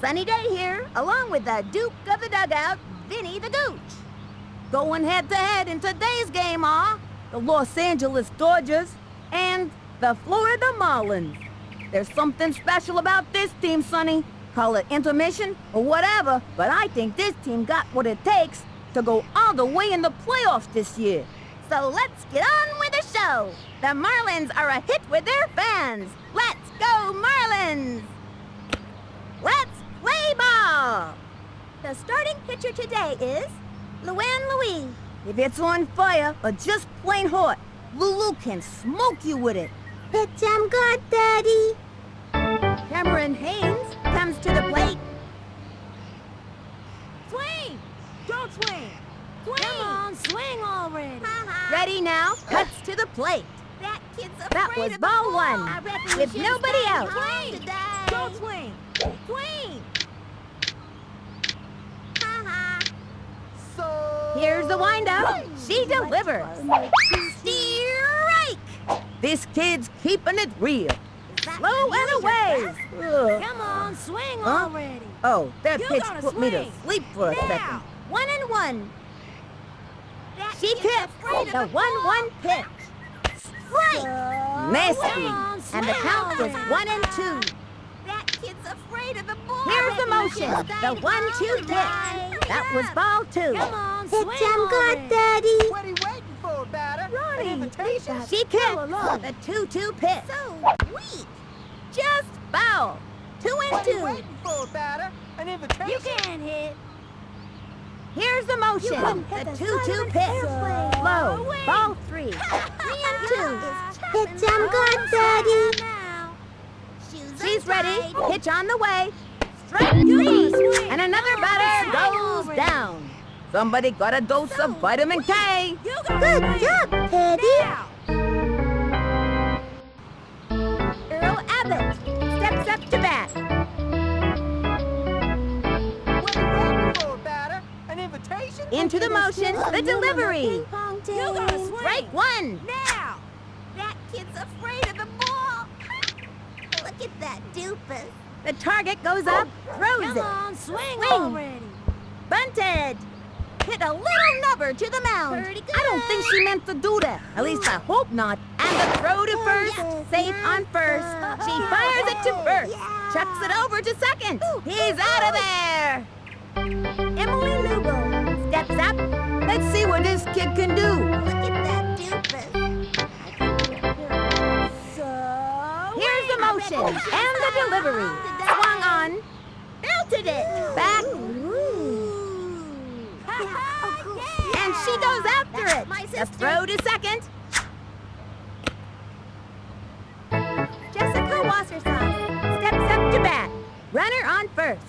sunny day here, along with the Duke of the Dugout, Vinny the Gooch. Going head-to-head in today's game are the Los Angeles Dodgers and the Florida Marlins. There's something special about this team, Sonny. Call it intermission or whatever, but I think this team got what it takes to go all the way in the playoffs this year. So let's get on with the show. The Marlins are a hit with their fans. Let's go, Marlins! Let's play ball! The starting pitcher today is Louis. If it's on fire or just plain hot, Lulu can smoke you with it. Pitch 'em good, Daddy. Cameron Haynes comes to the plate. Swing! Don't swing! Swing! Come on, swing already. Ready now, cuts to the plate. That kid's afraid That was of ball the ball. one, I reckon you with should nobody stay out. home Swing! today. Don't swing! Swing! Here's the windup. She delivers. Strike! This kid's keeping it real. Slow and away. Ugh. Come on, swing Huh? already! Oh, that You pitch gotta put me to swing. sleep for a Now. second. 1-1. That She kid's pitched afraid of the the ball. 1-1 pitch. Strike! Nasty. Come on, And the swing count is already. 1-2. That kid's afraid of the ball. Here's the I reckon you motion. should The stay 1-2 home pitch. today. That was ball two. Come on, Pitch swing 'em good, already. Daddy. What are you waiting for, batter? Ronnie, An invitation? She kicked the 2-2 pitch. So weak. Just foul. 2 What and are you 2. waiting for, batter? An invitation? You can't hit. Here's the motion. couldn't The hit the 2-2 side of pitch. the airplane. Low. Wait. Ball 3. 3 and 2. Pitch 'em good, Daddy. She's ready. Pitch on the way. Strike 3. And another batter goes down. Somebody got a dose of vitamin K. You got Good job, Teddy. Now! Earl Abbott steps up to bat. What are you waiting for, batter? An invitation? Into the motion, the delivery. Ping pong team. You gotta swing! Strike 1. Now! That kid's afraid of the ball. Look at that doofus. The target goes up, throws Come it. on, swing Swing. already! Bunted. Hit a little nubber to the mound. Pretty good. I don't think she meant to do that. At least I hope not. And the throw to first, yes, safe on first. She fires it to first. Yeah. Chucks it over to second. He's out of there. Emily Lugo steps up. Let's see what this kid can do. Look at that doofus. Here's the motion and the delivery. Swung on. Belted it. Back. And she goes after That's it. my The sister. throw to second. Jessica Wassersauce steps up to bat. Runner on first.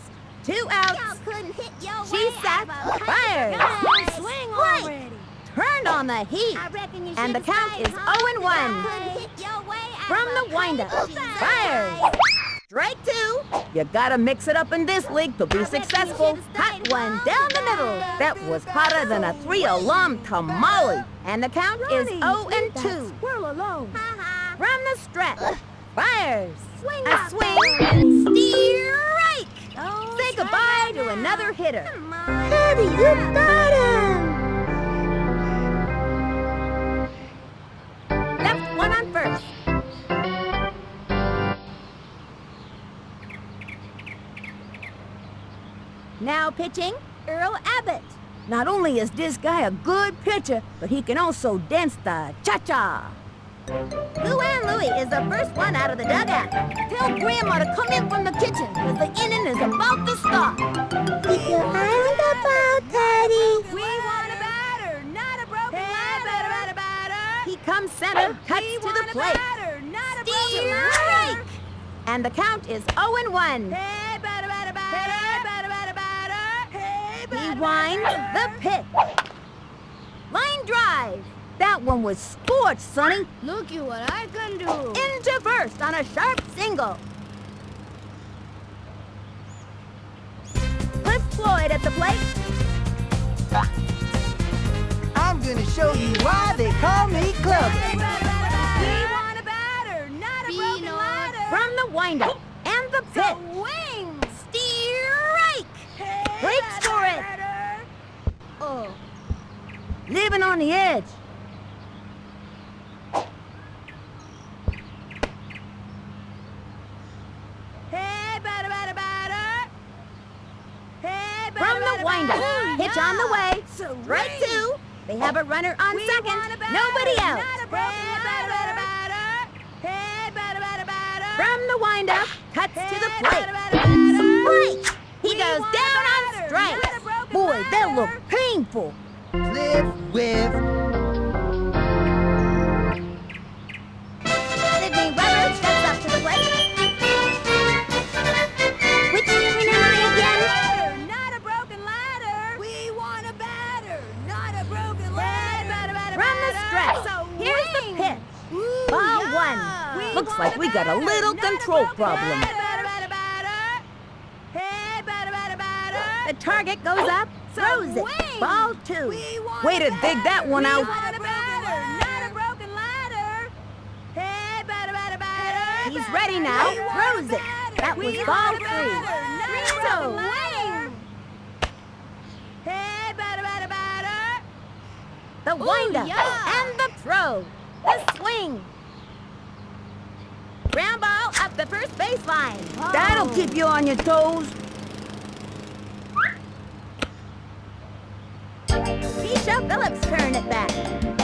2 Y'all outs. couldn't hit your She way sets, out of a fires. Come on, swing Strike. already! Turned on the heat. I reckon you And the should've count stayed is home 0-1. today. Couldn't hit your way out From of the a windup. crazy Fires. side. Strike 2. You gotta mix it up in this league to be reckon you successful. should've Hot stayed one home down the middle. today. That was hotter than a 3-alarm tamale. And the count is 0-2. Squirrel alone! Ha-ha. From the stretch. Fires. Swing A up. swing. Strike. Oh, Say goodbye to another hitter. Come on. Teddy, you got him. Left one on first. Now pitching, Earl Abbott. Not only is this guy a good pitcher, but he can also dance the cha-cha. Luann Louie is the first one out of the dugout. Tell Grandma to come in from the kitchen, because the inning is about to start. Keep your eye on the ball, Teddy. We want a batter, not a broken batter. He comes center, cuts to the plate. Batter, not a broken Strike. batter! And the count is 0-1. Hey, batter, batter, batter! Hey, batter, batter, batter! Hey, He batter, winds the batter! pitch. Line drive. That one was scorched, Sonny. Looky what I can do! Into first on a sharp single. Cliff Floyd at the plate. I'm gonna show you why they call me Clubber. We want a batter, not a broken batter! From the windup and the pitch. Swing! Steer Living on the edge. Hey, batter, batter, batter. Hey, batter, From the batter, windup. batter. Pitch on the way. So Strike ring. 2. They have a runner on We second. want a batter, Nobody out. not a broken ladder. Hey, batter, batter, batter. From the windup. Cuts to the Hey, plate. batter, batter, batter. Strike. He We goes want a down on batter, strike. not a broken Boy, that ladder. looked painful. Flip, whiff. Sydney Weber steps up to the plate. Which one am I again? Batter, not a broken ladder. We want a batter, not a broken ladder. Batter, batter, From the batter. stretch. So Here's the wing. pitch. Ooh, Ball yeah. 1. Looks like we got a little Not a control broken problem. ladder. Batter, batter, batter. Hey, batter, batter, batter. The target goes up. So Throws it. wing. Ball 2. We want Way a to dig that batter. one We out. want a batter, not a broken ladder. Hey, batter, batter, batter. He's ready now. We want a Throws it. batter. That was We ball want a 3. batter, not a So broken ladder. wing. Hey, batter, batter, batter. The windup. yeah. And the throw. The swing. Ground ball up the first baseline. That'll keep you on your toes. Keisha Phillips turn it back.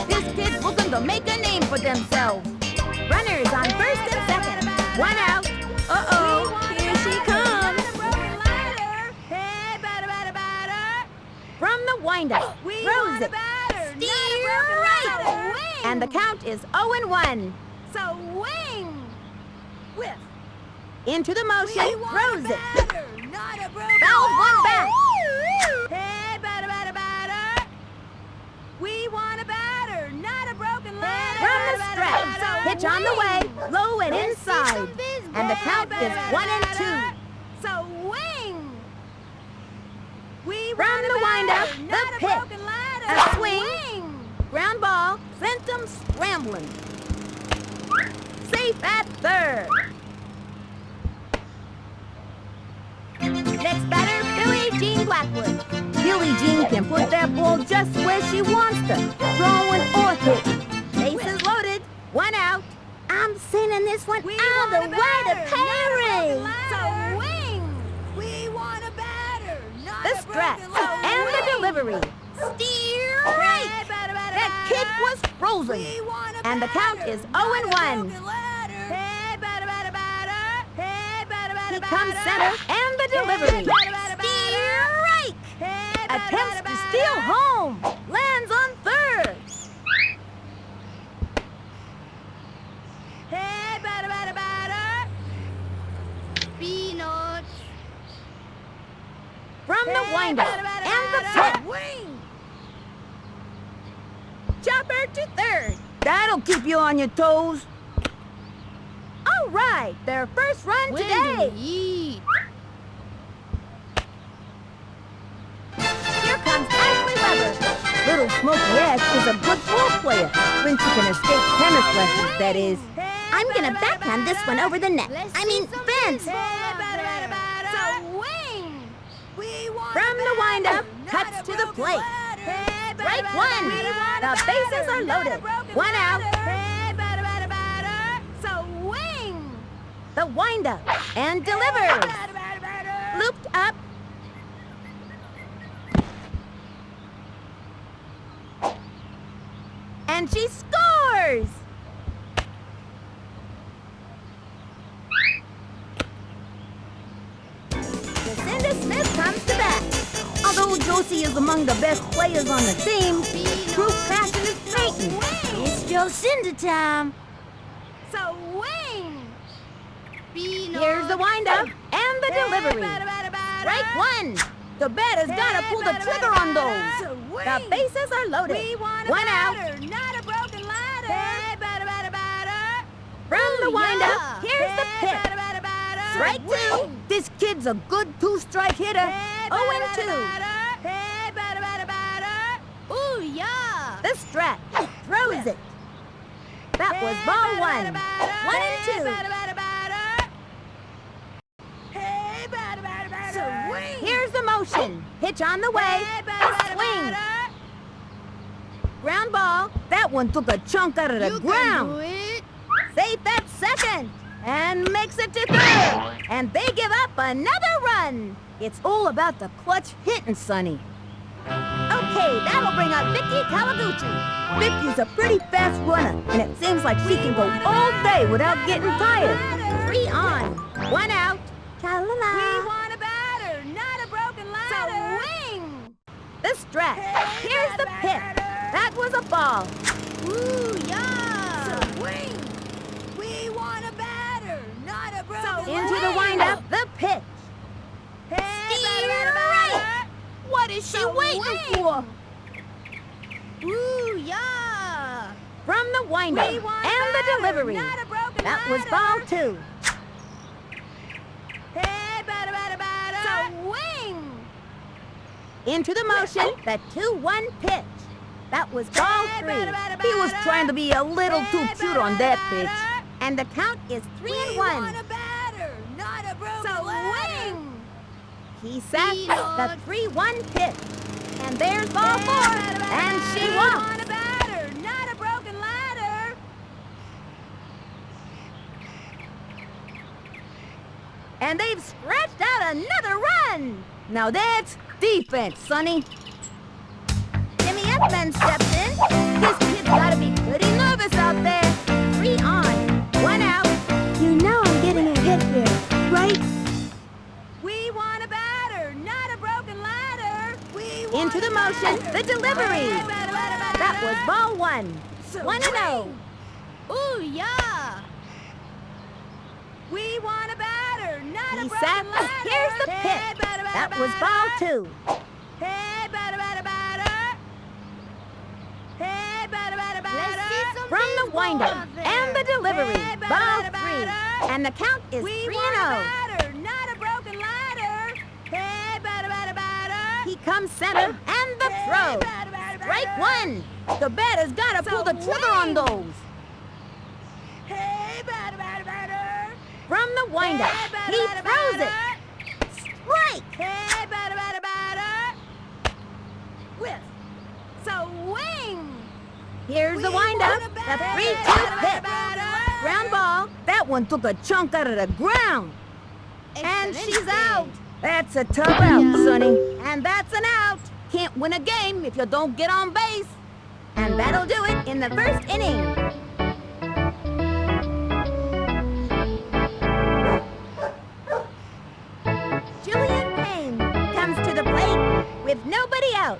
This kid's looking to make a name for themselves. Runners on first and second. One out. Uh-oh, here she comes. Hey, batter, batter, batter. From the windup. We Throws want a it. batter, not a Steer broken right. ladder. Wing. And the count is 0-1. So wing. Whiff. Into the motion. We want Throws a it. batter, not a broken Fouled one ladder. back. Hey, batter, batter, batter. We want a batter, not a broken ladder. From the Batter, stretch. batter, batter. Pitch on the way. Wing. Low and Let's see inside. some baseball. And the count Batter, is batter, 1 and batter. 2. So wing. We From want a the windup, batter, the not a pitch. broken ladder. A swing. Wing. Ground ball. Sent him scrambling. Safe at third. Next batter, Billie Jean Blackwood. Billie Jean can put that ball just where she wants to. Throwing or hitting. Bases loaded. One out. I'm sending this one We all want the a way to batter, not a Perry. broken ladder. So wing. We want a batter, not The a stretch broken ladder. and the Wing. delivery. Steer Hey, right. batter, batter, That kid batter. was frozen. We want a And the count batter, is not a 0-1. broken ladder. Hey, batter, batter, batter. Hey, batter, batter, He batter. comes center and the delivery. Hey, batter, batter, batter. Steer right. Hey, batter, Attempts batter, to steal batter. home. Lands on third. Hey, batter, batter, batter. Peanuts. From the Hey, windup batter, batter, and the batter. pitch. Chopper to third. That'll keep you on your toes. All right, their first run When today. do we eat? Here comes Ashley Weber. Little Smokey Ash is a good ball player when she can escape tennis lessons, that is. I'm gonna backhand this one over the net. Let's I mean, see some fence. baseball. Hey, batter, batter, batter. So wing. We want From a the windup, batter, cuts not a to the broken plate. ladder. Hey, batter, Strike batter, one. we want a The bases batter, are not a loaded. broken One out. ladder. Hey, batter, batter, batter. So wing. The windup and Hey, delivers. batter, batter, batter. Looped up. And she scores! Jacinda Smith comes to bat. Although Josie is among the best players on the team, true passion is Peyton. It's Jacinda time. So wing. Here's the windup and the delivery. Batter, batter, batter. Strike one. The batter's gotta pull the trigger on those. So The bases are loaded. We want a One out. batter, not a broken ladder. Hey, batter, batter, batter. From the windup, Yeah. here's the Hey, pitch. batter, batter, batter. Strike two. This kid's a good two-strike hitter. Hey, batter, 0-2. batter, batter. Hey, batter, batter, batter. Ooh, yeah. The stretch throws it. That was Hey, ball batter, one. batter, batter. 1 Hey, and 2. batter, batter, batter. Hey, batter, batter, batter. Here's the motion. Pitch on the way. Hey, batter, A batter, swing. batter. Ground ball. That one took a chunk out of the ground. Safe at second. And makes it to third. And they give up another run. It's all about the clutch hitting, Sonny. Okay, that'll bring up Vicky Kawaguchi. Vicky's a pretty fast runner, and it seems like she can go all day without getting tired. 3 on, 1 out. We want a batter, not a broken ladder. Swing! The stretch. Here's the pitch. That was a ball. Ooh, yeah. Swing. We want a batter, not a broken ladder. Into the windup, the pitch. Steer right. What is she waiting for? Ooh, yeah. From the windup We want and a the batter, delivery. not a broken That was ladder. ball 2. Hey, batter, batter, batter. Swing! Into the motion, the 2-1 pitch. That was ball 3. He was trying to be a little too cute on that pitch. And the count is 3 and 1. We want a batter, not a broken ladder. Swing! He sat the 3-1 pitch. And there's ball 4. And she We walks. want a batter, not a broken ladder. And they've scratched out another run. Now that's defense, Sonny. Jimmy Edmonds steps in. This kid's gotta be pretty nervous out there. 3 on, 1 out. You know I'm getting a hit here, right? We want a batter, not a broken ladder. We want Into the a motion, batter. the delivery. Batter, batter, batter, That was batter. ball 1. 1-0. Ooh, yeah. We want a batter, not a He broken sat. ladder. Here's the Hey, pitch. batter, batter, That was batter. ball 2. Hey, batter, batter, batter. Hey, batter, batter, Let's see batter. some From the baseball windup out there. and the delivery. Hey, batter, Ball batter, 3. batter. And the count is We 3-0. want a batter, not a broken ladder. Hey, batter, batter, batter. He comes center and the Hey, throw. batter, batter, Strike batter. 1. The batter's gotta pull the trigger on those. Hey, batter, batter, batter. From the windup, Hey, batter, he batter, throws it. batter. Strike. Hey, batter, batter, batter. Whiff. Swing. Here's We the want windup. a The batter, 3-2 batter, pitch. batter. Ground ball. That one took a chunk out of the ground. And she's out. That's a tough out, Sonny. And that's an out. Can't win a game if you don't get on base. And that'll do it in the first inning. Julian Payne comes to the plate with nobody out.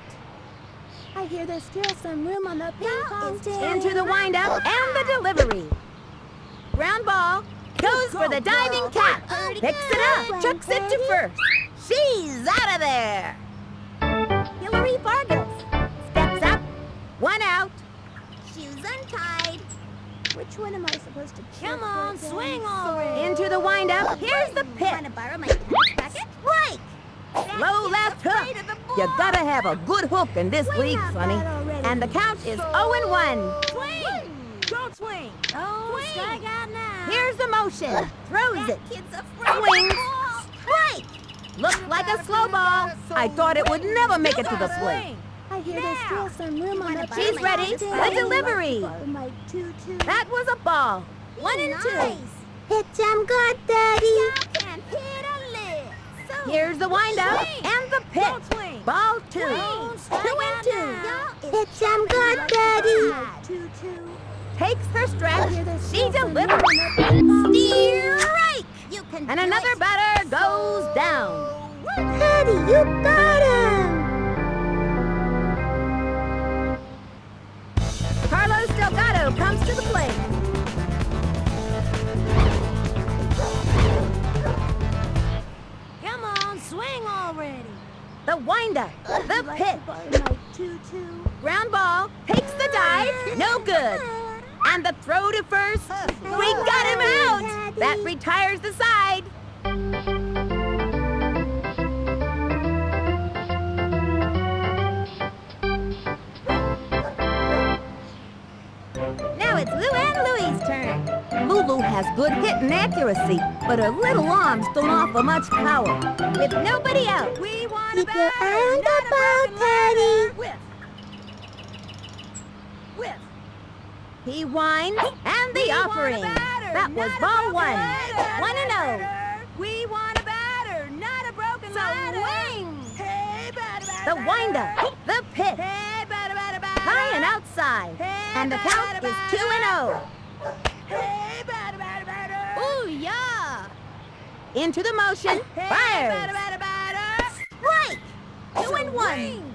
I hear there's still some room on the ping pong table. Into the windup and the delivery. Ground ball. Goes for the diving cat. Picks it up. Chucks it to first. She's out of there. Hillary Vargas steps up. 1 out. Shoes untied. Which one am I supposed to cheer Come on, for swing then? already. Into the windup. Here's the pitch. Want to borrow my tennis racket? Strike. Low left hook. You gotta have a good hook in this league, out Sonny. that already. And the count is 0-1. Swing. Don't swing. Oh, strike out now. Here's the motion. Throws it. Kid's afraid Swings. of the ball. Strike. Looked like a slow ball. I thought it would never make it to the plate. I hear there's still some room on the She's ping ready. pong table. The delivery. My 2-2. That was a ball. 1 and 2. Nice. Hit them good, Daddy. You can hit a lick. So Here's the windup swing. and the Don't pitch. swing. Ball 2. Swing. 2 and 2. Hit them good, Daddy. 2-2. Takes her stretch. She She delivers. Strike. You can And do another it. batter goes down. Daddy, you got him. Carlos Delgado comes to the plate. Come on, swing already. The windup. The Like pitch. to borrow my 2-2. Ground ball. Takes the dive. No good. And the throw to first. We got him out. That retires the side. Now it's Lou and Louie's turn. Lulu has good hitting accuracy, but her little arms don't offer much power. With nobody out, We want Keep a your batter, eye on not the a ball, broken ladder. Whiff. He winds, and the offering. That was ball 1. 1-0. We want a batter, not a broken ladder. Swing. Hey, batter, batter, The windup, the pitch, Hey, batter, batter, batter. high and outside, and the count is 2-0. Hey, batter, batter, batter. Ooh, yeah! Into the motion, Hey, fires. batter, batter, batter. Strike! 2-1. Swing.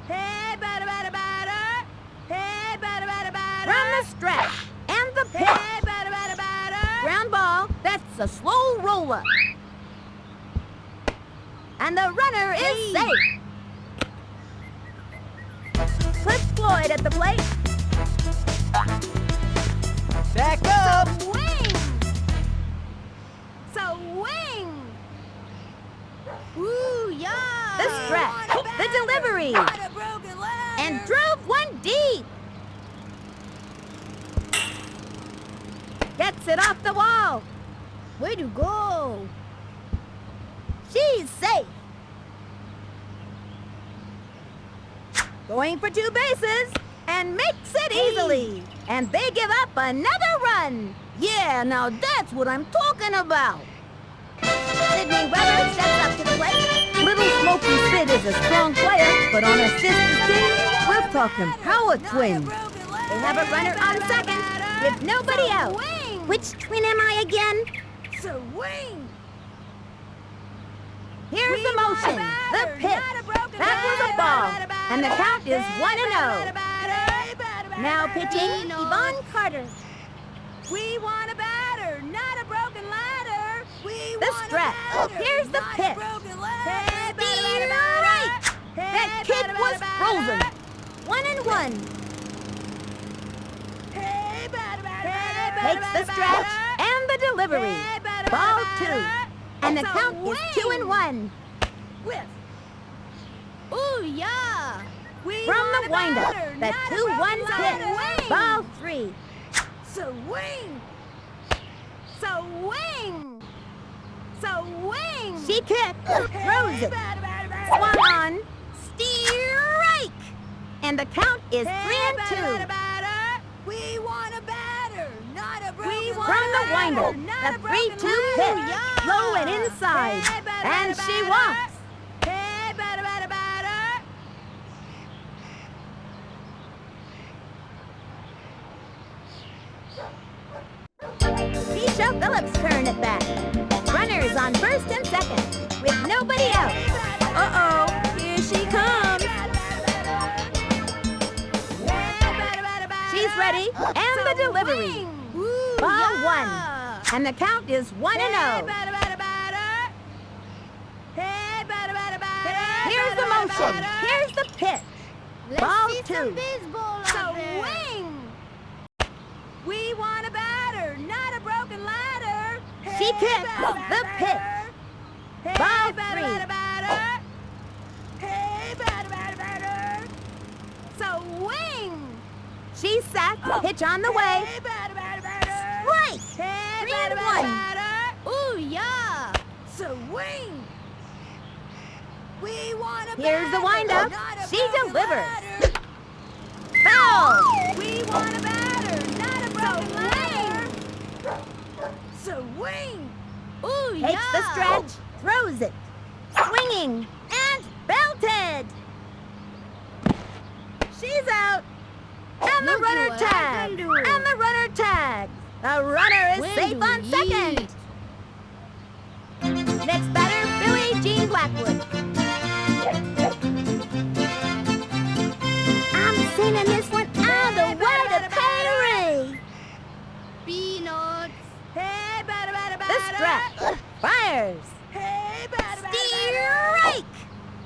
Hey, batter, batter, batter. Hey, batter, batter, batter. From the stretch, and the pitch. Hey, batter, batter, batter. Ground ball, that's a slow roller. And the runner is safe. Cliff Floyd at the plate. Back up. Swing! Swing! Ooh, yeah! The stretch, the delivery, Not a broken ladder. and drove one deep. Gets it off the wall. Way to go. She's safe. Going for 2 bases and makes it easily. And they give up another run. Yeah, now that's what I'm talking about. Sidney Weber steps up to the plate. Little Smokey Sid is a strong player, but on a sister team, we're talking power twins. They have a runner on second with nobody out. Swing! Which twin am I again? Swing! Here's We the want a motion, the batter, pitch. not a broken That was a ladder. ball, Batter, batter, and the count is batter, 1-0. batter, batter, batter, Now batter. pitching, Yvonne Carter. We want a batter, not a broken ladder. We The want stretch. a batter, Here's the not pitch. a broken ladder. Hey, batter, Steer batter, right. batter. That Hey, kid batter, was batter, frozen. batter. 1-1. Hey, batter, batter, Takes batter, the batter, stretch batter. and the delivery. Hey, batter, Ball batter, 2. batter. And the It's a count is wing. 2-1. Whiff. Ooh, yeah. We From want the a windup, batter, the not a 2-1 broken ladder. pitch. Ball 3. Swing! Swing! Swing! She kicks, throws it. Batter, batter, batter. Swung on. Strike! And the count is Hey, 3-2. batter, batter. We want a batter, not a broken ladder. From the windup, not the a broken 3-2 ladder. pitch. Yeah. Low and inside. Hey, batter, And batter, she batter. walks. Hey, batter, batter, batter. Keisha Phillips turned it back. Runners on first and second, with nobody out. Uh-oh, here she comes. She's ready, and the delivery. Ooh, Ball yeah. 1. And the count is 1-0. Hey, batter, batter, batter. Hey, batter, batter, batter. Here's the Batter, motion. batter, batter. Here's the pitch. Ball 2. Swing! We want a batter, not a broken ladder. She Hey, kicks batter, the batter, pitch. Hey, Ball batter, 3. batter, batter. Hey, batter, batter, batter. Swing! She's set. Pitch on the way. Hey, batter, batter, batter. Right. Hey, 3 batter, and batter, 1. batter. Ooh, yeah. Swing! We want a Here's the batter, windup. not a She broken delivers. ladder. Foul. We want a batter, not a broken ladder. Swing! Ooh, Takes the stretch, throws it, swinging, and belted. She's out. And the runner tags. And the runner tags. The runner is safe on second. Next batter, Billie Jean Blackwood. I'm singing this one all the way to Perry. Peanuts. Hey, batter, batter, The batter. stretch, fires, Hey, batter, batter, strike.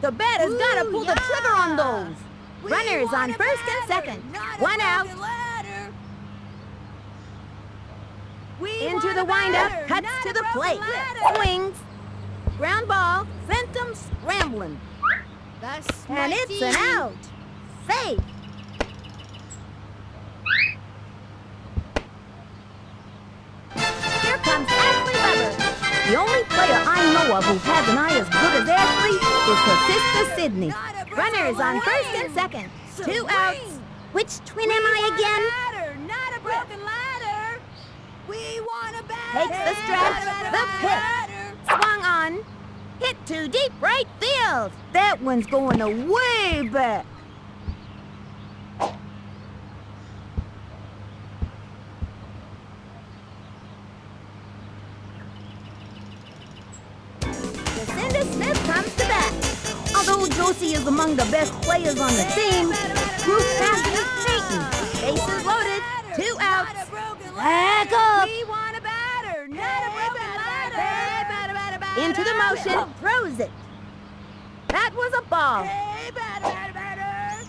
The batter's gotta pull the trigger on those. We Runners want on a first and batter, second. not a 1 out. broken ladder. We Into want the a windup, batter, cuts not to a the broken plate, ladder. swings, ground ball, sent him scrambling, That's and it's an out. Safe. Here comes Ashley Weber. The only player I know of who has an eye as good as Ashley is her sister Sydney. Runners on first and second. 2 outs. Which twin am I again? Batter, not a broken ladder. We want a batter. Takes the stretch, the pitch, swung on, hit to deep right field. That one's going way back. Jacinda Smith comes to bat. Although Josie is among the best players on the team, Ruth passes Peyton. Bases loaded, 2 outs. Back up. We want a batter, not a broken ladder. Into the motion, throws it. That was a ball. Hey, batter.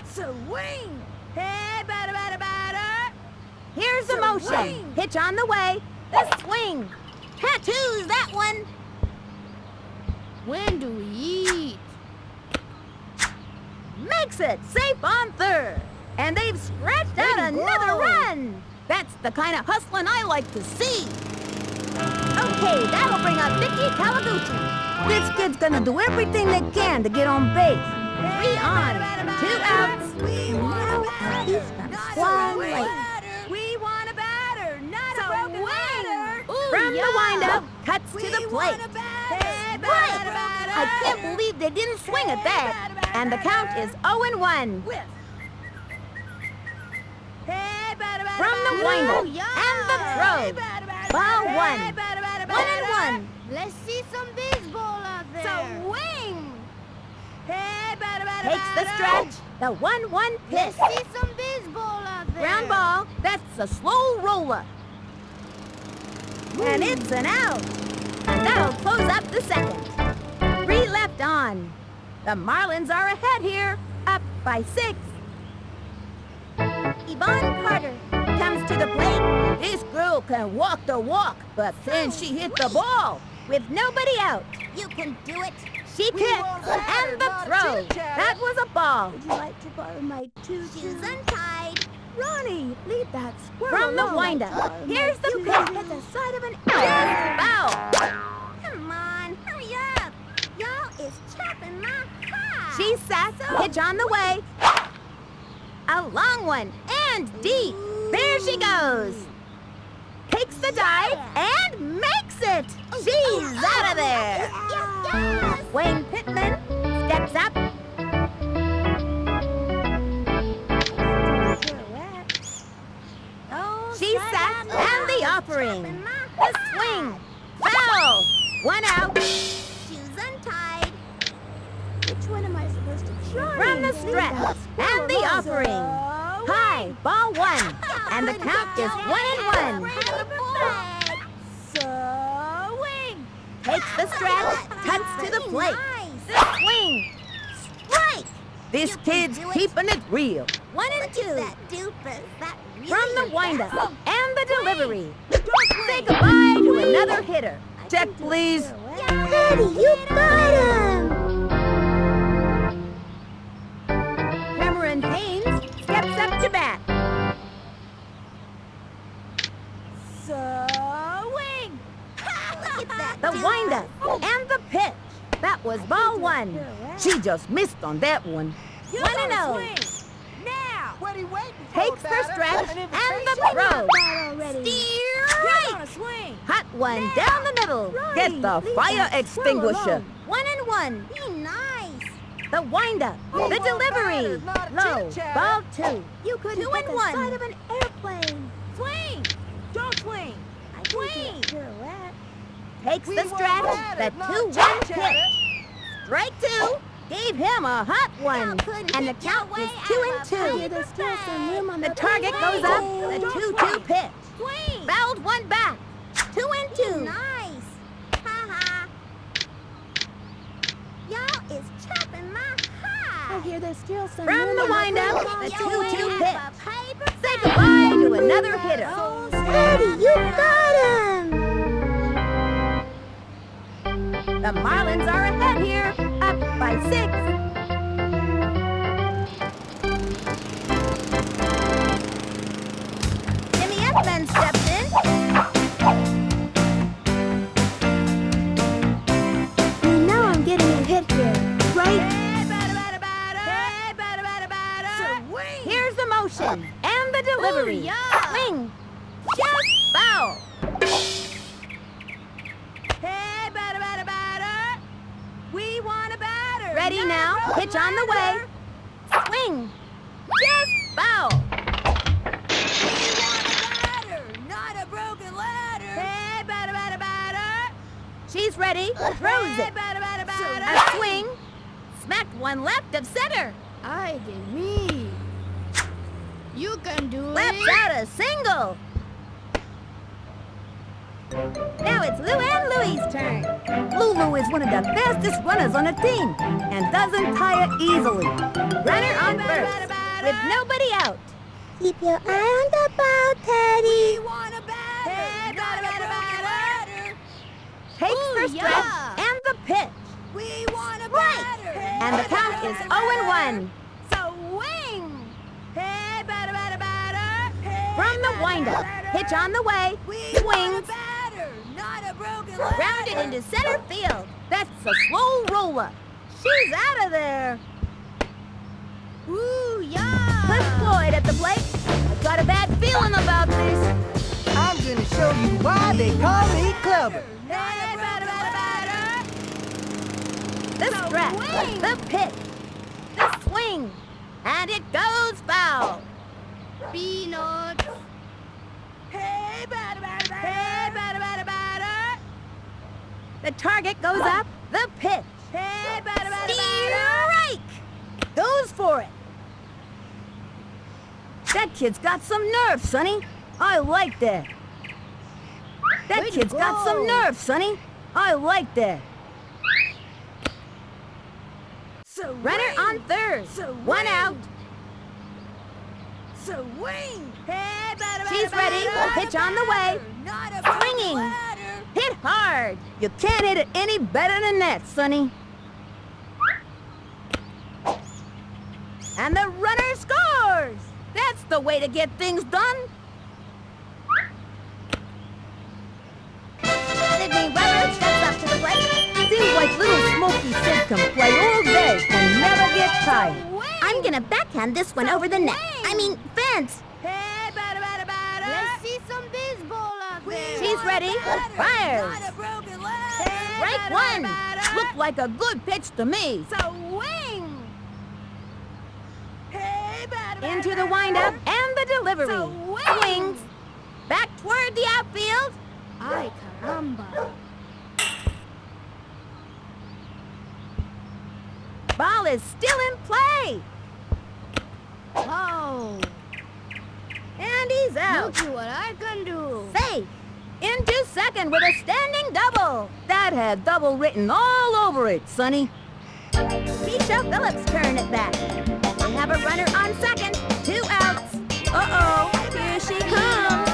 Swing. Hey, batter. Here's the motion. Swing. Pitch on the way. The swing. Tattoos, that one. When do we eat? Makes it safe on third. And they've scratched out another run. That's the kind of hustling I like to see. Okay, that'll bring up Vicky Kawaguchi. This kid's gonna do everything they can to get on base. 3 on, 2 outs. We want a batter, He's gonna not fly a away. batter. We want a batter, not a broken ladder. From the windup, cuts to the We plate. want a batter. Right. I can't believe they didn't swing at that. And the count is 0-1. Whiff. Hey, batter. From the windup and the throw. Ball 1. 1-1. Let's see some baseball out there. Swing. Hey, batter. Takes the stretch. The 1-1 pitch. Let's see some baseball out there. Ground ball. That's a slow roller. And it's an out. And that'll close up the second. 3 left on. The Marlins are ahead here. Up by 6. Yvonne Carter comes to the plate. This girl can walk the walk, but can she hit the ball with nobody out? You can do it. She kicks, and the throw. That was a ball. Would you like to borrow my Shoes tutu? untied. Ronnie, leave that squirrel From the alone. windup, here's the Tutu pitch. hit the side of an Just foul. Come on, hurry up. Y'all is chopping my heart. She sats, pitch on the way. A long one, and deep. There she goes. Takes the dive, and makes it. She's out of there. Yes. Wayne Pittman steps up. She sat, and the offering. The swing. Foul. 1 out. Shoes untied. Which one am I supposed to try? From the stretch, and the offering. High, ball 1. And the count is 1-1. Swing. Takes the stretch, cuts to the plate. The swing. Strike. This You can kid's do it. keeping it real. 1 and Look 2. at that doofus. That really From the is windup fast. and the delivery. Say goodbye to another hitter. Check, please. Daddy, you got him. Cameron Haynes steps up to bat. Swing. Look at that The doofus. windup and the pitch. That was ball 1. She just missed on that one. 1-0. Swing. Now. What are you waiting for, Takes the batter? stretch An and invitation? the throw. Steer Strike. on a swing. Hot one down the middle. Get the leave fire that squirrel extinguisher. alone. 1-1. Be nice. The windup. We The want delivery. batters, not Low. chit-chatter. Ball 2. You couldn't 2 hit and the 1. side of an airplane. Swing. Don't swing. Swing. Takes We the want stretch. The batters, not 2-1 chit-chatter. pitch. Strike 2. Gave him a hot one. couldn't And the hit your count way is out 2 of and a 2. paper There's still some room on The target goes up. The 2-2 pitch. Swing. Fouled one back. 2 and Be 2. nice. Ha ha. Y'all is chopping my I heart. hear there's still some From room the on windup, paper the ball. 2-2 Have pitch. a paper Say goodbye to another hitter. Daddy, you got him. The Marlins are ahead here, up by 6. Jimmy Edmonds steps in. You know I'm getting a hit here, right? Hey, batter, batter, batter. Hey, batter, batter, batter. Swing. delivery. yeah. Swing. Just foul. Hey, batter. We want a batter. Ready not a now. broken Pitch on the way. ladder. Swing. Just foul. We want a batter, not a broken ladder. Hey, batter. She's ready. Throws Hey, it. batter. A swing. Smacked one left of center. Ay de mí. You can do Laps it. out a single. Now it's Lou and Louie's turn. Lulu is one of the fastest runners on the team and doesn't tire easily. Runner on first with nobody out. Keep your eye on the ball, Teddy. We want a batter, Hey, not a batter. broken ladder. Takes Ooh, her stretch yeah. and the pitch. We want a Right. batter. And the count is 0-1. So wing. Hey, batter. Hey, From the batter, windup. batter. Pitch on the way. We want a Swings. batter, not a broken ladder. Grounded into center field. That's a slow roller. She's out of there. Ooh, yeah. Cliff Floyd at the plate. I've got a bad feeling about this. I'm gonna show you why they call me clever. Hey, batter. The stretch, swing. the pitch, the swing, and it goes foul. Peanut. Hey, batter. Hey, batter. The target goes up, the pitch. Hey, batter. Strike! Goes for it. That kid's got some nerve, Sonny. I like that. That Way to kid's got some go. nerve, Sonny. I like that. So Runner wing. on third. So One wing. out. So wing. Hey, batter. She's ready. Pitch on the way. Not a broken Swinging. ladder. Hit hard. You can't hit it any better than that, Sonny. And the runner scores. That's the way to get things done. Sydney Weber steps up to the plate. Seems like little Smokey Sid can play all day and never get tired. I'm gonna backhand this one over the net. I mean, fence. Hey, batter. Let's see some baseball out there. She's ready. Fires. Not a broken ladder. Strike one. Looked like a good pitch to me. So wing. Hey, batter. Into the windup and the delivery. So wing. Swings. Back toward the outfield. Ay, caramba. Ball is still in play. Wow. And he's out. Look at what I can do. Safe. Into second with a standing double. That had double written all over it, Sonny. Keisha Phillips' turn at bat. They have a runner on second. 2 outs. Uh-oh. Here she comes.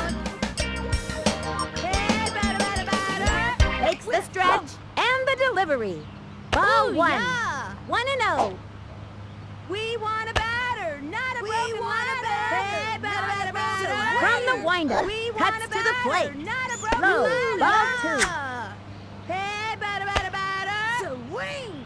Hey, batter. Takes the stretch and the delivery. Ball Ooh, 1. yeah. 1-0. We want a batter, not a broken ladder. Hey, batter. From the windup. We want Cuts a to the batter, plate. not a broken Low. ladder. Ball 2. Hey, batter. Swing.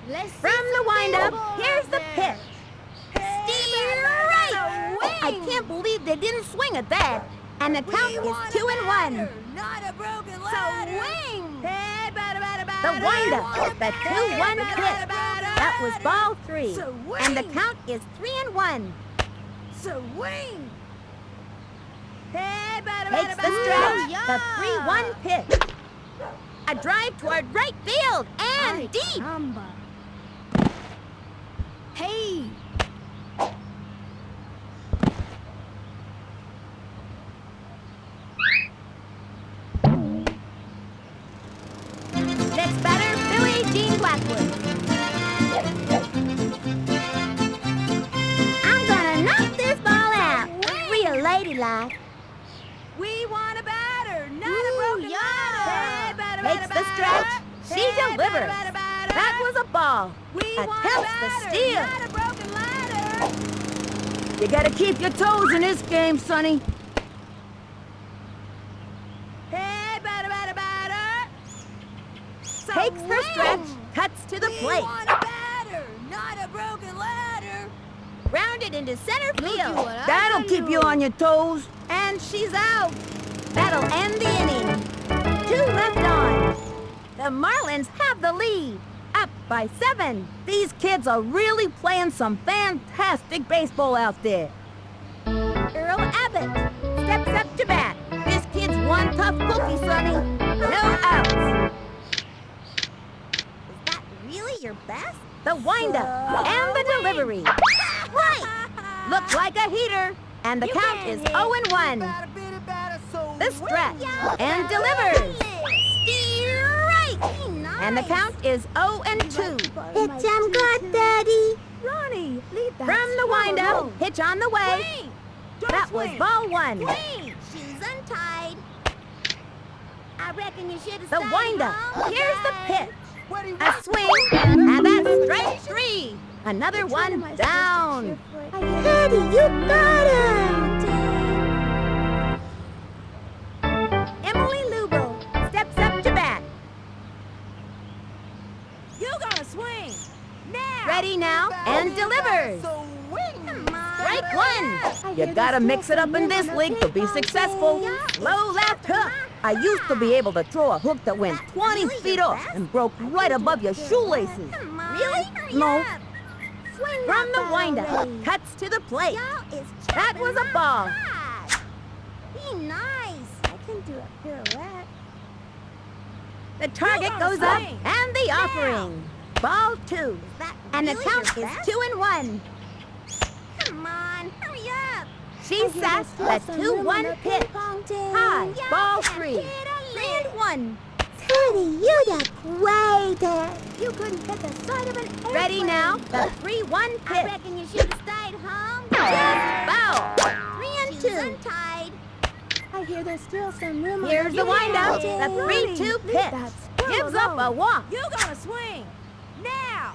Let's see From the some windup, baseball here's out the there. pitch. Hey, Right. swing. I can't believe they didn't swing at that. And the count We is want 2-1. a batter, not a broken ladder. Swing. Hey, batter. The windup, the 2-1 pitch. That was ball 3. And the count is 3-1. Swing. Hey, batter. Takes the stretch, yeah. the 3-1 pitch. A drive toward right field and Ay, deep. caramba. Hey. Next batter, Billie Jean Blackwood. I'm gonna knock this ball out. Real ladylike. We want a batter, not a Ooh, broken yeah. ladder. Hey, batter. Takes the stretch. She Hey, delivers. batter. That was a ball. We want a Attempts the batter, steal. not a broken ladder. You gotta keep your toes in this game, Sonny. Hey, batter. Takes her stretch, cuts to the We plate. want a batter, not a broken ladder. grounded into center field. That'll keep you on your toes. And she's out. That'll end the inning. 2 left on. The Marlins have the lead. Up by 7. These kids are really playing some fantastic baseball out there. Earl Abbott steps up to bat. This kid's one tough cookie, Sonny. No outs. Is that really your best? The windup and the delivery. Right! Looks like a heater. And the count is 0-1. The stretch and delivers. Strike! Nice. And the count is 0-2. It's good, Daddy. Ronnie, lead that. From the windup, pitch on the way. Swing. That was ball 1. Shoes untied. I reckon you should have The stayed windup. home, Here's the Dad. pitch. A swing, and that's strike 3. Another one down. Daddy, you got him! Emily Lubel steps up to bat. You gonna swing. Now. Ready now and delivers. Come on. Strike 1. You gotta mix it up in this league to be successful. Low left hook. I used to be able to throw a hook that went 20 feet off and broke right above your shoelaces. Come on. Really? Hurry No. up. Swing From the that windup, already. cuts to the plate. Y'all is That was a chopping ball. my heart. Be nice. I can do a pirouette. The target gonna goes up swing. and the offering. Ball 2. That And the really count your is best? 2-1. Come on, hurry up. She sat the 2-1 pitch. High, Yeah, ball that 3. kid, I 3-1. Teddy, you did great. You couldn't hit the side of an airplane. Ready now, the 3-1 I pitch. reckon you should have stayed home. Just foul. 3-2. 3-2. Untied. I hear there's still some room Here's the windup. The 3-2 pitch. Gives up a walk. You gonna swing. Now.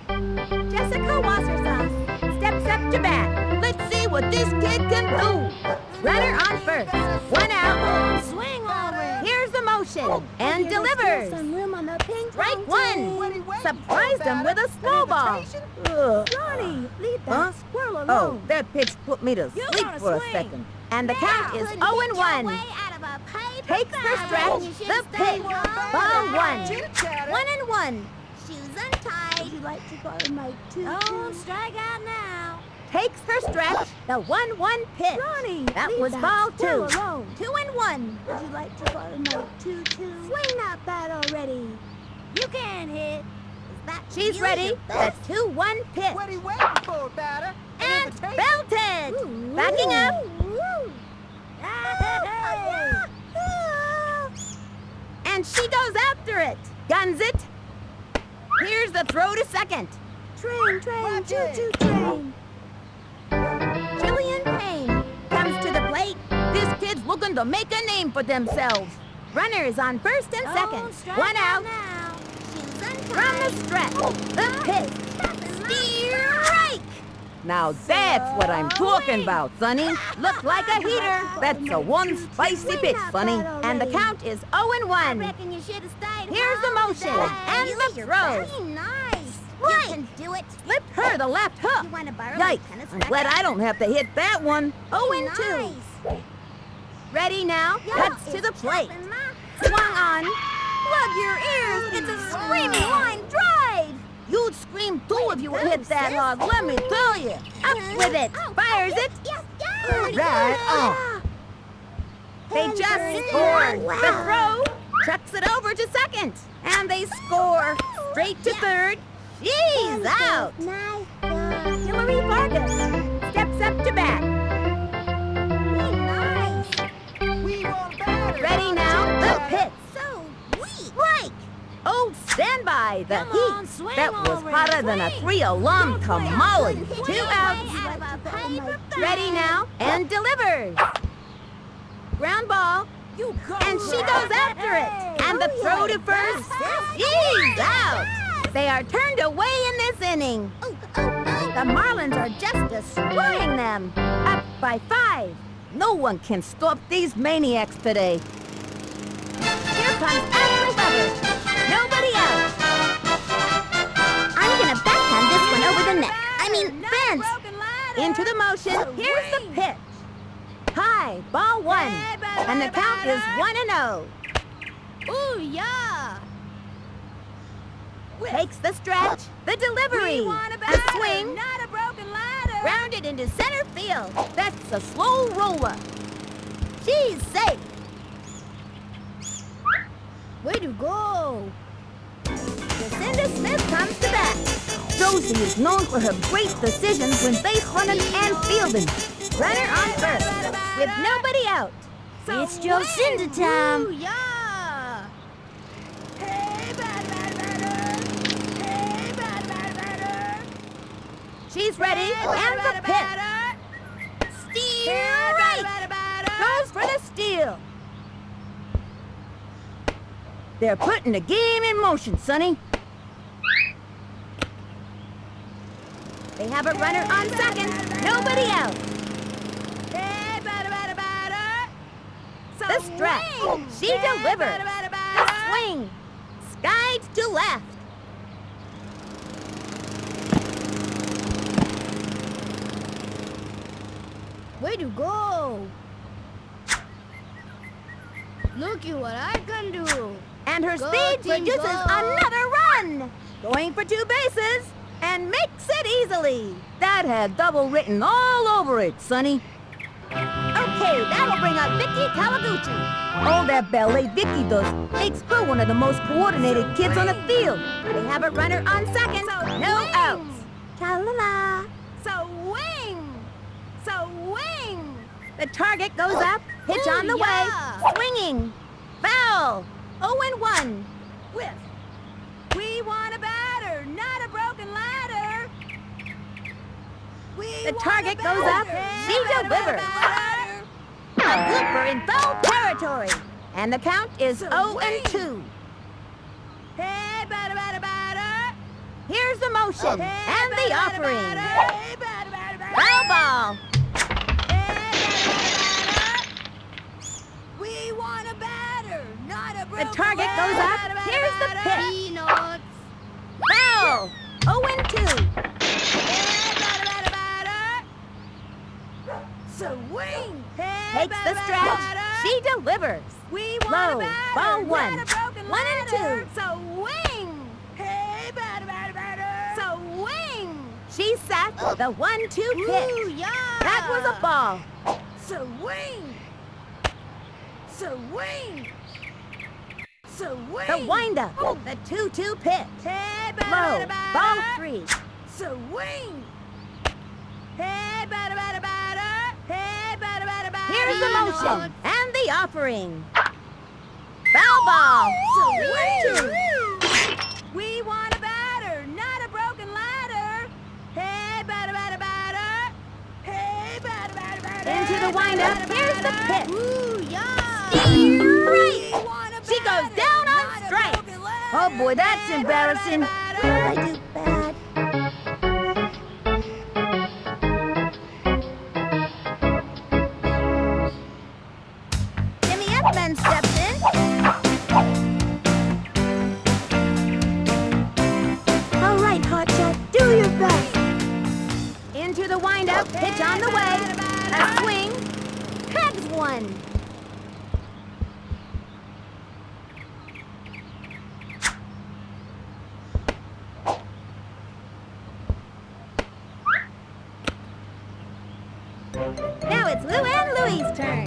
Jessica Wassersauce steps up to bat. Let's see what this kid can do. Runner on first. 1 out. Swing already. Here's the motion and delivers. room on the ping Strike 1. Surprised him with a snowball. Ugh. Ronnie, lead that Huh? squirrel alone. Oh, that pitch put me to You sleep gotta for a swing. second. And the count is 0-1. Takes her stretch. The pitch. Ball 1. 1-1. Shoes untied. Would you like to borrow my Don't strike out now. Takes her stretch. The 1-1 pitch. Ronnie, That leave was ball 2. squirrel alone. 2-1. Would you like to borrow my tutu? Swing that bat already. You can hit. Is that She's really ready. your The best? 2-1 pitch. What are you waiting for, batter? And belted. Backing up. And she goes after it. Guns it. Here's the throw to second. Train, Watch it. choo-choo train. Jillian Payne comes to the plate. This kid's looking to make a name for themselves. Runner is on first and second. Don't strike 1 out. Now. Shoes untied. From the stretch. The pitch. Strike! Now that's what I'm talking about, Sonny. Looks like a heater. That's a one spicy pitch, Sonny. And the count is I 0-1. reckon you should have stayed Here's the home motion today. and Really, the you're throw. very nice. Right. You can do it. Slip her the left hook. You want to borrow my Yikes. tennis I'm glad I don't have to hit that one. 0-2. Nice. Ready now. Y'all Cuts is to the plate. chopping my Swung on. Plug your ears. It's a screaming line drive. You'd scream too if you were hit that hard, let me tell you. Up with it. Fires it. Yes, yes. Right on. They just scored. The throw chucks it over to second. And they score. Straight to third. She's out. Nice. Hillary Vargas steps up to bat. Nice. We want batter. Ready now. The pitch. So weak. Strike. Oh, stand by. The Come heat. on, swing That was already. hotter than a Swing. 3-alarm Don't swing. tamale. Hit 2 your outs. way out of a paper bag. Ready now and delivers. Ground ball. You go. And she goes after it. And the throw to first. She's out. They are turned away in this inning. Oh, oh, oh. The Marlins are just destroying them. Up by 5. No one can stop these maniacs today. Here comes Ashley Weber mean, fence. Into the motion. Here's the pitch. High, ball 1. And the count is 1-0. Ooh, yeah. Takes the stretch. The delivery. A swing. Not a broken ladder. Grounded into center field. That's a slow roller. She's safe. Way to go. Jacinda Smith comes to bat. Josie is known for her great decisions when base running and fielding. Runner on first, with nobody out. It's Jacinda time. Ooh, yeah. Hey, batter. Hey, batter. She's ready, and the pitch. Steal right. Goes for the steal. They're putting the game in motion, Sonny. They have a runner on second. Nobody out. Hey, batter. The stretch. She delivers. The swing. Skies to left. Way to go. Looky what I can do. And her Go, speed team, produces go. another run. Going for 2 bases and makes it easily. That had double written all over it, Sonny. Okay, that'll bring up Vicky Kawaguchi. All that ballet Vicky does makes her one of the most coordinated kids on the field. They have a runner on second. No outs. Ta-la-la. Swing. The target goes up. Pitch Ooh, on the yeah. way. Swinging. Foul. 0-1. Whiff. We want a batter, not a broken ladder. The target goes up. She delivers. A blooper in foul territory. And the count is 0-2. Hey, batter. Here's the motion and the offering. Hey, batter. Foul ball. We want a batter, not a broken The target goes up. Here's the pitch. Peanuts. Foul. 0-2. Swing. Takes the stretch. She delivers. We Low. want a batter, Ball 1. not a broken 1-2. Swing. Hey, batter. Swing. She set the 1-2 pitch. Ooh, yeah. That was a ball. Swing. The windup. The 2-2 pitch. Hey, Low. Ball 3. Swing. Hey, batter. Hey, batter. Here's the motion and the offering. Foul ball. Swing. We want a batter, not a broken ladder. Hey, batter. Hey, batter. Into the windup. Here's the pitch. Ooh, yeah. Strike. We want a She batter, goes down on not a strike. broken ladder. Oh boy, that's Hey, embarrassing. batter. What did I do bad? Jimmy Edmonds steps in. All right, Hotshot, do your best. Into the windup, pitch on the way. A swing. Tags one. Now it's Lou and Louie's turn.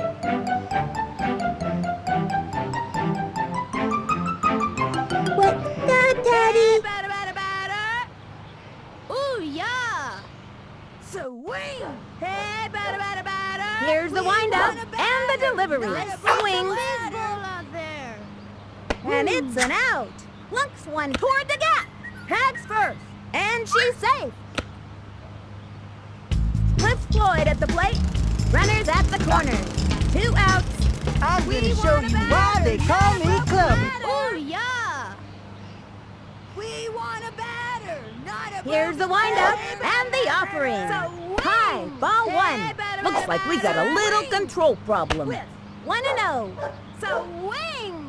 What now, Daddy? Batter. Ooh, yeah. Swing. Hey, batter. Here's the We windup want a and batter, the delivery. not a broken Swing. ladder. Out there. And it's an out. Lunks one toward the gap. Tags first. And she's safe. Cliff Floyd at the plate. Runners at the corners. 2 outs. I'm gonna show you why they call me Clubber. Oh, yeah. We want a batter, not a Here's the broken windup ladder. and the offering. Swing. High, ball 1. Looks like we got a little control problem. 1-0. Swing.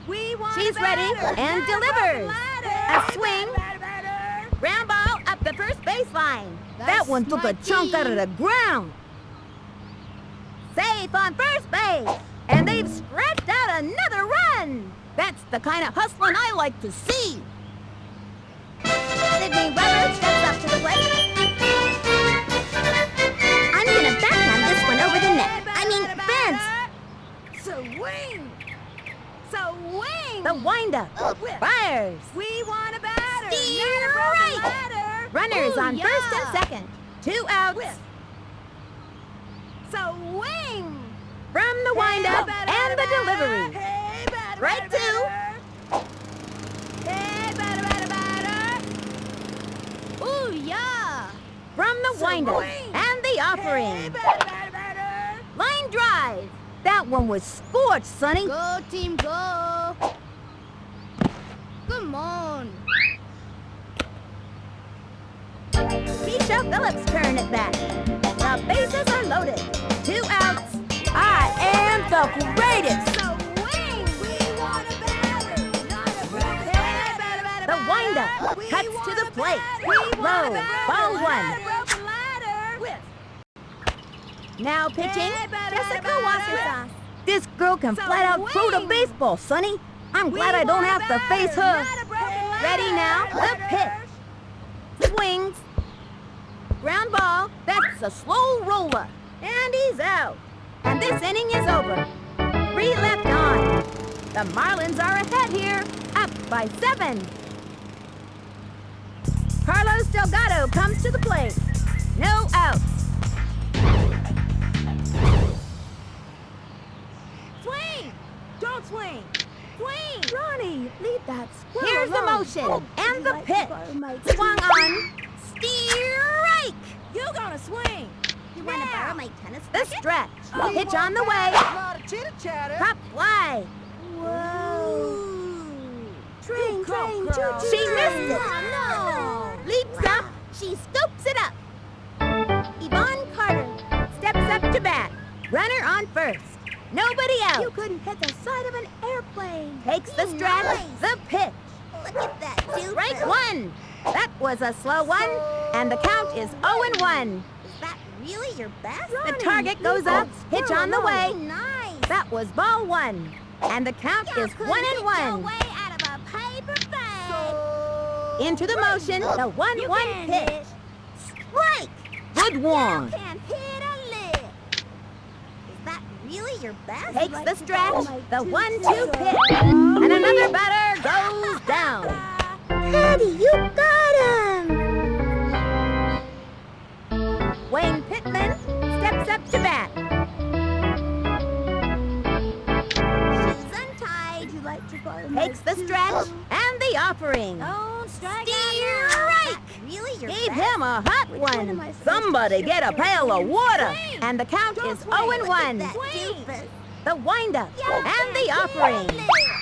We want She's a ready batter, and not a delivers. broken ladder. A swing. Batter. Ground ball up the first baseline. That That's one took my a chunk out of the ground. Safe on first base. And they've scratched out another run. That's the kind of hustling I like to see. Sydney Weber steps up to the plate. I'm gonna backhand this one over the net. I mean, fence. Swing! Swing! The windup. Fires. We want a batter! Steer Not a broken right. ladder. Runners Ooh, on yeah. first and second. 2 outs. Swing! From the windup and the delivery. Hey, batter, Strike batter, 2. batter. Hey, batter, batter, batter. Ooh, yeah. From the windup Swing. and the Hey, offering. batter, batter, batter. Line drive. That one was scorched, Sonny. Go, team, go. Come on. Keisha Phillips' turn at bat. The bases are loaded. 2 outs. I am the greatest. Swing! We want a batter, not a broken ladder. The windup We cuts want to the a plate. batter. We want a Low. batter, Ball not 1. a broken ladder. Now pitching, Hey, batter, Jessica batter, Wasser's. batter. This girl can flat out throw the Swing. baseball, Sonny. I'm We glad I don't want a have to batter, face her. not a broken ladder. Ready now, the pitch. Swings. Ground ball. That's a slow roller. And he's out. And this inning is over. 3 left on. The Marlins are ahead here, up by 7. Carlos Delgado comes to the plate. No outs. Swing! Don't swing! Swing! Ronnie, leave that squirrel Here's the alone. motion Oh, and the would you like to pitch. borrow my Swung on. Strike. You gonna swing! You wanna Yeah. borrow my tennis The racket? stretch. Oh, Pitch on the way. Lot of chitter chatter. Pop fly. Whoa! Train, You go, train, girl. choo-choo. She missed it. Oh, no. Leaps up. She scoops it up. Yvonne Carter steps up to bat. Runner on first. Nobody out. You couldn't hit the side of an airplane. Takes the stretch. Nice. The pitch. Look at that, dude. Strike 1. That was a slow one. And the count is 0-1. Is that really your best? The target goes up. Pitch on the way. Nice. That was ball 1. And the count is 1-1. Way out of a paper bag. Into the motion. The 1-1 pitch. Strike. Good one. Can't hit a lick. Is that really your best? Takes the stretch. The 1-2 pitch. And another batter goes down. Daddy, you got him. Wayne Pittman steps up to bat. She's untied. Would you like to borrow my Takes the stretch and the offering. Don't strike out Steer now. right. Really your Gave best? him a hot Which one am I one. supposed Somebody to get a shoot pail for? of water. Swing. And the count Don't is swing. 0-1. That Swing. doofus. The windup Yeah, and the can't offering. hit a lick.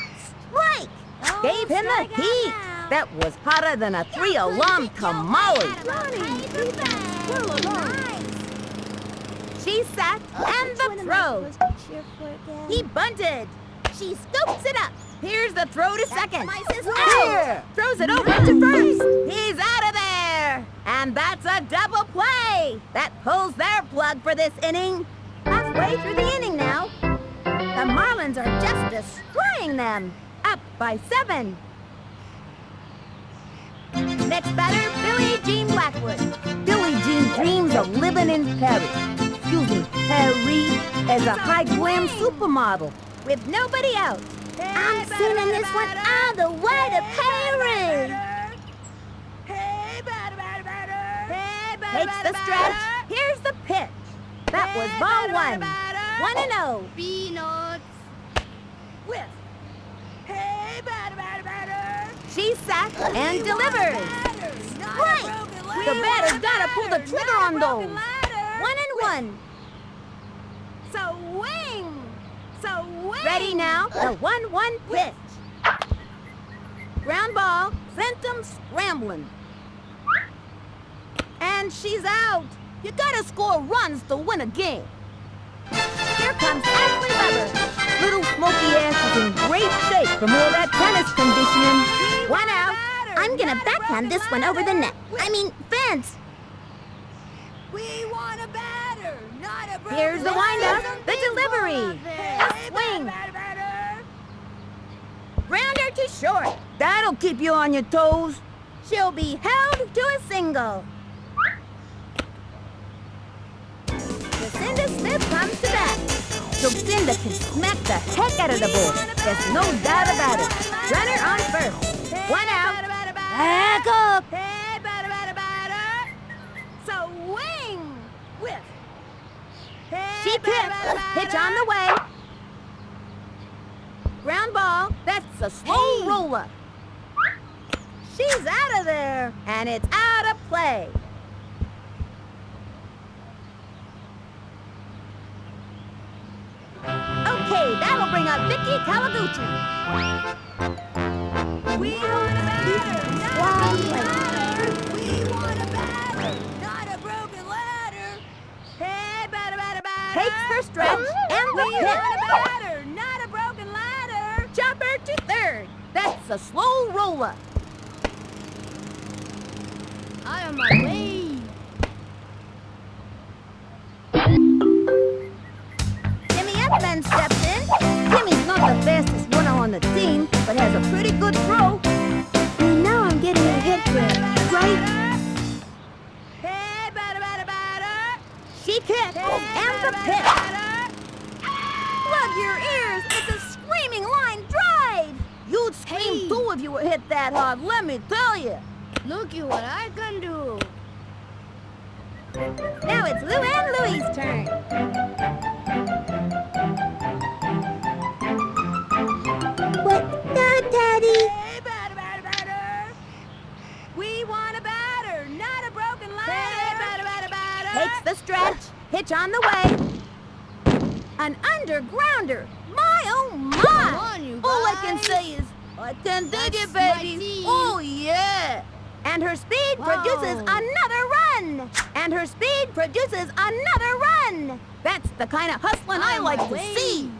Strike. Don't Gave him the strike out heat. now. That was hotter than a 3-alarm tamale. Ronnie, leave that squirrel alone. She sat and Which the one am I throw. supposed to cheer for again? He bunted. She scoops it up. Here's the throw to second. my sister. Out. Throws it over to first. He's out of there. And that's a double play. That pulls their plug for this inning. Halfway through the inning now. The Marlins are just destroying them. Up by 7. Next batter, Billie Jean Blackwood. Billie Jean dreams of living in Paris. Excuse me, Paris as a high glam supermodel with nobody out. I'm sending this one all the way to Paris. Hey, batter, batter, batter. Hey, batter, Takes the batter, stretch. batter. Here's the pitch. That was Hey, ball batter, 1. batter, 1-0. Peanuts. Whiff. Hey, batter, batter, batter. She sat and delivers. Right. The batter's gotta pull the trigger on those. 1-1. Swing. Swing. Ready now, the 1-1 pitch. Ground ball sent him scrambling. And she's out. You gotta score runs to win a game. Here comes Ashley Weber. Little Smoky Ass is in great shape from all that tennis conditioning. 1 out. I'm gonna backhand this one over the net. I mean, fence. We want a batter, not a broken Here's the windup, the delivery, Hey, the swing. batter. Grounder to short. That'll keep you on your toes. She'll be held to a single. Lucinda Smith comes to bat. Lucinda can smack the heck out of the ball. There's no doubt about it. Runner on first. One out. Back up. Hey, batter. Swing. Whiff. Hey, She kicks. Pitch on the way. Ground ball. That's a slow roller. She's out of there. And it's out of play. Okay, that'll bring up Vicky Kawaguchi. We want a batter, not a ladder. We want a batter, not a broken ladder. Hey, batter. Takes her stretch and the We hit. want a batter, not a broken ladder. Chopper to third. That's a slow roller. I am my way. Jimmy Edmonds steps in. Jimmy's not the fastest runner on the team, but has a pretty good throw. And now I'm getting a hit there, right? Hey, batter. She kicks and the pitch. Plug your ears. It's a screaming line drive. You'd scream too if you were hit that hard, let me tell you. Look at what I can do. Now it's Lou and Louie's turn. What the, Daddy? Hey, batter. We want a batter, not a broken ladder. Hey, batter. Takes the stretch. Pitch on the way. An undergrounder. My, oh my. Come on, you All I can guys. say is, I can dig it, That's my baby. team. Oh, yeah. And her speed produces Wow. another run. And her speed produces another run. That's the kind of hustling I On like my to way. see.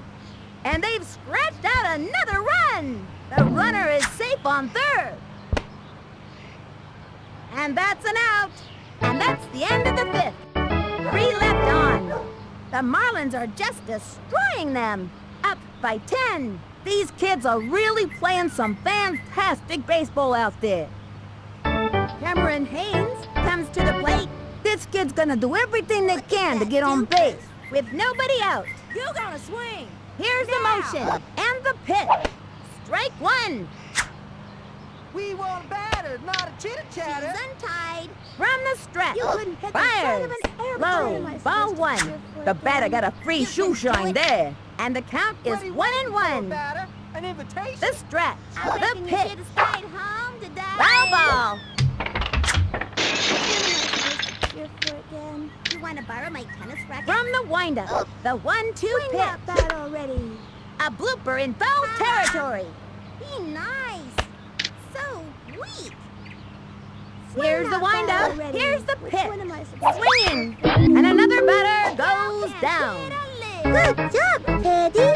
And they've scratched out another run. The runner is safe on third. And that's an out. And that's the end of the fifth. 3 left on. The Marlins are just destroying them. Up by 10. These kids are really playing some fantastic baseball out there. Cameron Haynes comes to the plate. This kid's gonna do everything they can to get on base with nobody out. You gonna swing. Here's the Now. motion and the pitch. Strike one. We want a batter, not a chitter-chatter. untied. From the stretch. You couldn't hit the side Fires. of an airplane. Low. Am I Ball supposed to one. cheer for The batter again? got a free You shoe can do shine it. there. And the count is What are you 1 waiting and for, 1. batter? An invitation? The stretch. I The reckon you pitch. should have stayed home today. Foul ball. Cheer for again. You want to borrow my tennis racket? From the windup. The 1-2 Swing pitch. that bat already. A blooper in foul territory. Be nice. So weak. Here's the that bat windup. already. Here's the Which pitch. one am I supposed to Swinging. And another batter goes Can't down. get a lick. Good job, Teddy.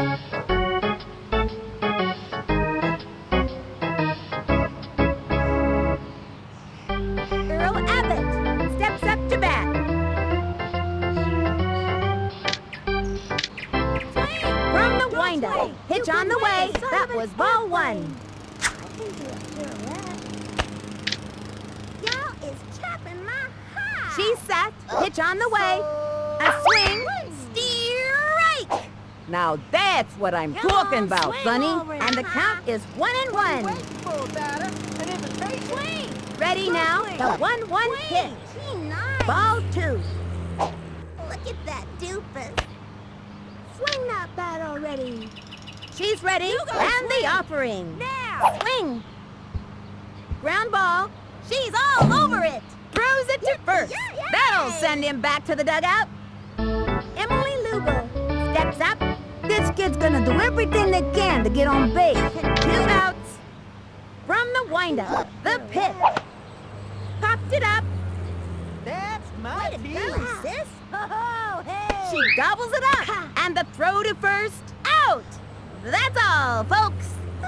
Earl Abbott steps up to bat. From the windup. Pitch on the way. That was ball one. I can do a pirouette. Y'all is chopping my high. She's set. Pitch on the way. A swing. Strike. Now that's what I'm Come talking on, about, swing Sonny. already, And the count is 1 and What are you 1. waiting for, batter? An invitation? Swing. Ready now? The 1-1 pitch. Be nice. Ball 2. Look at that doofus. Swing that bat already. She's ready. You go And swing. the offering. Now. Swing. Ground ball. She's all over it. Throws it to first. yeah. That'll send him back to the dugout. Emily Lugo steps up. This kid's gonna do everything they can to get on base. 2 outs. From the windup, the pitch. Popped it up. That's my Way to team. go, sis. Oh, hey. She gobbles it up. And the throw to first, out. That's all, folks. Oh,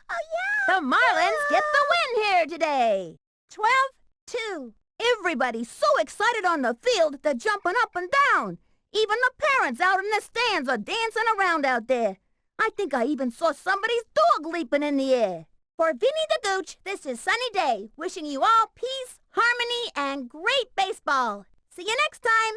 yeah. The Marlins get the win here today. 12-2. Everybody's so excited on the field, they're jumping up and down. Even the parents out in the stands are dancing around out there. I think I even saw somebody's dog leaping in the air. For Vinny the Gooch, this is Sunny Day, wishing you all peace, harmony, and great baseball. See you next time.